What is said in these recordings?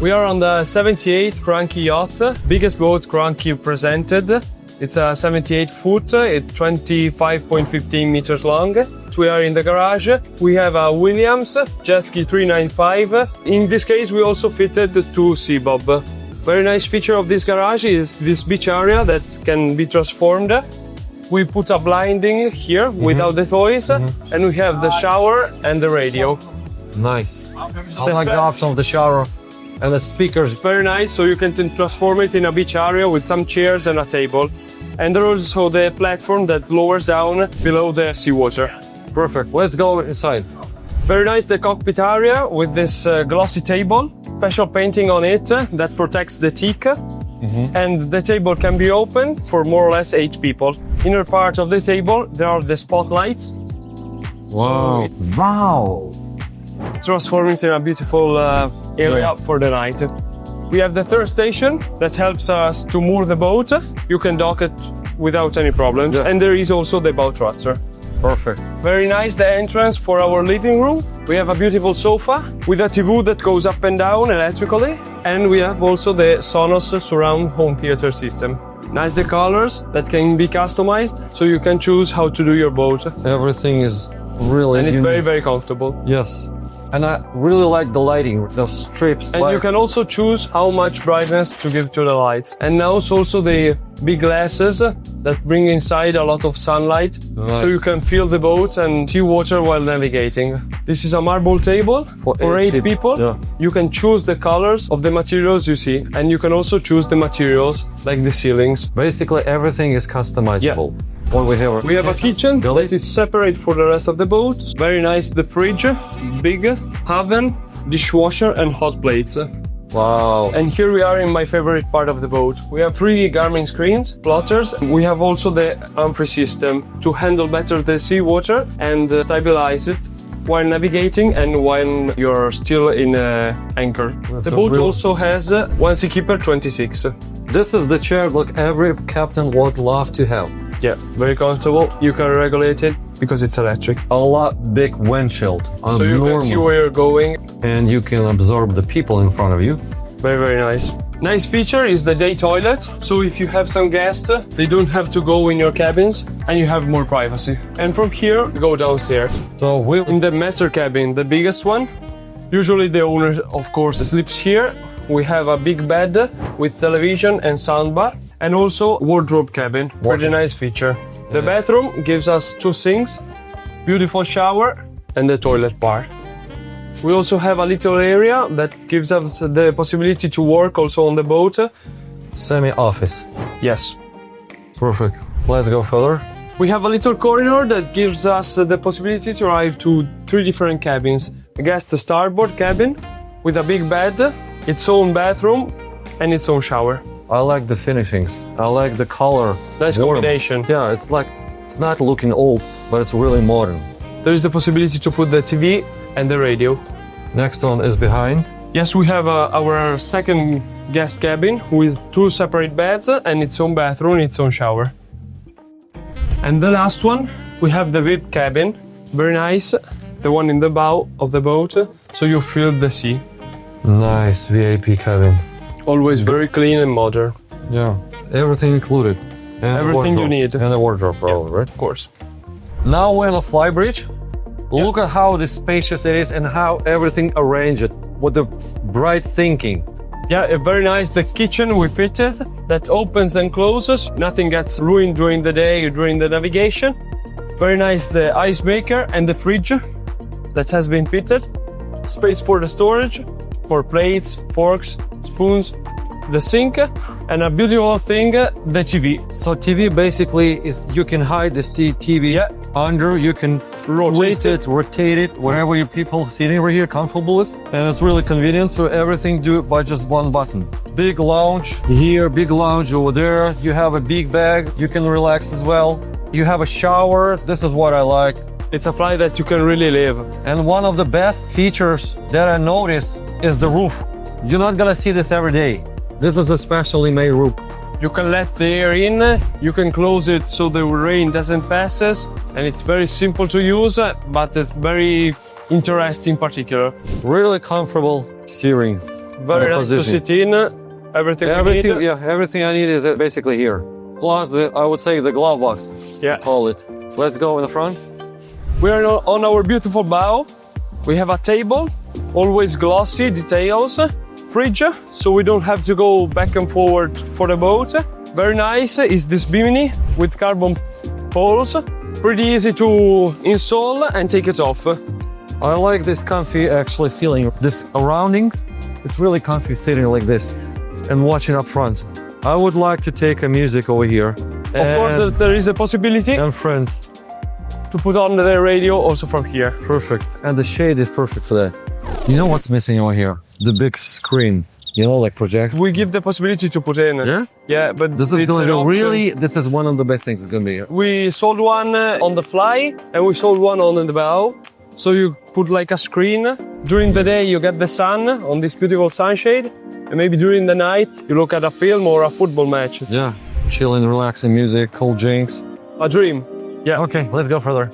We are on the 78 Cranchi Yacht, biggest boat Cranchi presented. It's a 78 foot, it's 25.15 meters long. We are in the garage. We have a Williams Jet Ski 395. In this case, we also fitted two Seabob. Very nice feature of this garage is this beach area that can be transformed. We put a blinding here without the toys, and we have the shower and the radio. Nice. I like the option of the shower and the speakers. Very nice, so you can transform it in a beach area with some chairs and a table. And there is also the platform that lowers down below the seawater. Perfect. Let's go inside. Very nice, the cockpit area with this glossy table. Special painting on it that protects the teak. And the table can be opened for more or less 8 people. Inner part of the table, there are the spotlights. Wow. Wow. Transforming in a beautiful area for the night. We have the third station that helps us to moor the boat. You can dock it without any problems. And there is also the bow thruster. Perfect. Very nice, the entrance for our living room. We have a beautiful sofa with a TV that goes up and down electrically. And we have also the Sonos surround home theater system. Nice the colors that can be customized, so you can choose how to do your boat. Everything is really And it's unique. very, very comfortable. Yes. And I really like the lighting, the strips. And you can also choose how much brightness to give to the lights. And now it's also the big glasses that bring inside a lot of sunlight. Nice. So you can feel the boat and see water while navigating. This is a marble table for 8 people. Yeah. You can choose the colors of the materials you see. And you can also choose the materials like the ceilings. Basically, everything is customizable. What We have a kitchen Galley. that is separate for the rest of the boat. Very nice, the fridge, big oven, dishwasher and hot plates. Wow. And here we are in my favorite part of the boat. We have 3 Garmin screens, plotters. We have also the Humphrey system to handle better the seawater and stabilize it while navigating and when you're still in anchor. The boat also has one Seakeeper 26. This is the chair like every captain would love to have. Yeah, very comfortable. You can regulate it because it's electric. A lot big windshield. So you can see where you're going. And you can absorb the people in front of you. Very, very nice. Nice feature is the day toilet. So if you have some guests, they don't have to go in your cabins and you have more privacy. And from here, go downstairs. So In the master cabin, the biggest one, usually the owner, of course, sleeps here. We have a big bed with television and soundbar. And also wardrobe cabin, pretty nice feature. The bathroom gives us 2 sinks, beautiful shower and the toilet bar. We also have a little area that gives us the possibility to work also on the boat. semi-office. Yes. Perfect. Let's go further. We have a little corridor that gives us the possibility to arrive to 3 different cabins. Guest starboard cabin with a big bed, its own bathroom and its own shower. I like the finishings. I like the color. Nice combination. Yeah, it's not looking old, but it's really modern. There is the possibility to put the TV and the radio. Next one is behind. Yes, we have our second guest cabin with 2 separate beds and its own bathroom, its own shower. And the last one, we have the VIP cabin. Very nice. The one in the bow of the boat, so you feel the sea. Nice VIP cabin. Always very clean and modern. Yeah, everything included. And Everything you need. And a wardrobe, probably, right? Of course. Now we're on a Flybridge. Look at how spacious it is and how everything arranged with the bright thinking. Yeah, very nice. The kitchen we fitted that opens and closes. Nothing gets ruined during the day or during the navigation. Very nice the ice maker and the fridge that has been fitted. Space for the storage, for plates, forks, spoons, the sink, and a beautiful thing, the TV. So TV basically is you can hide this TV under, you can rotate it, whatever you people sitting over here comfortable with. And it's really convenient, so everything do it by just one button. Big lounge here, big lounge over there. You have a big bag, you can relax as well. You have a shower, this is what I like. It's a flight that you can really live. And one of the best features that I noticed is the roof. You're not gonna see this every day. This is a specially made roof. You can let the air in, you can close it so the rain doesn't pass us, and it's very simple to use, but it's very interesting particular. Really comfortable steering. Very nice to sit in. Everything we need. Yeah, everything I need is basically here. Plus, I would say the glove box. Yeah. Call it. Let's go in the front. We are on our beautiful bow. We have a table, always glossy details. Fridge, so we don't have to go back and forward for the boat. Very nice is this bimini with carbon poles. Pretty easy to install and take it off. I like this comfy actually feeling. This surroundings, it's really comfy sitting like this and watching up front. I would like to take a music over here. Of course, there is a possibility. And friends. To put on the radio also from here. Perfect. And the shade is perfect for that. You know what's missing over here? The big screen. You know, like project. We give the possibility to put in. Yeah? Yeah, but this is going to really, this is one of the best things it's going to be. We sold one on the fly and we sold one on the bow. So you put like a screen. During the day you get the sun on this beautiful sunshade. And maybe during the night you look at a film or a football match. Yeah, chilling, relaxing music, cold drinks. A dream. Yeah. Okay, let's go further.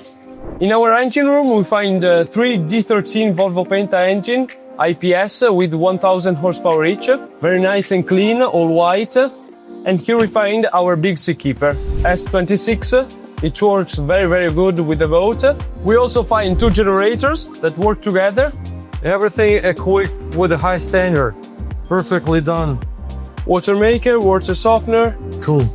In our engine room we find 3 D13 Volvo Penta engine IPS with 1000 horsepower each. Very nice and clean, all white. And here we find our big seakeeper, S26. It works very, very good with the boat. We also find 2 generators that work together. Everything equipped with a high standard. Perfectly done. Water maker, water softener. Cool.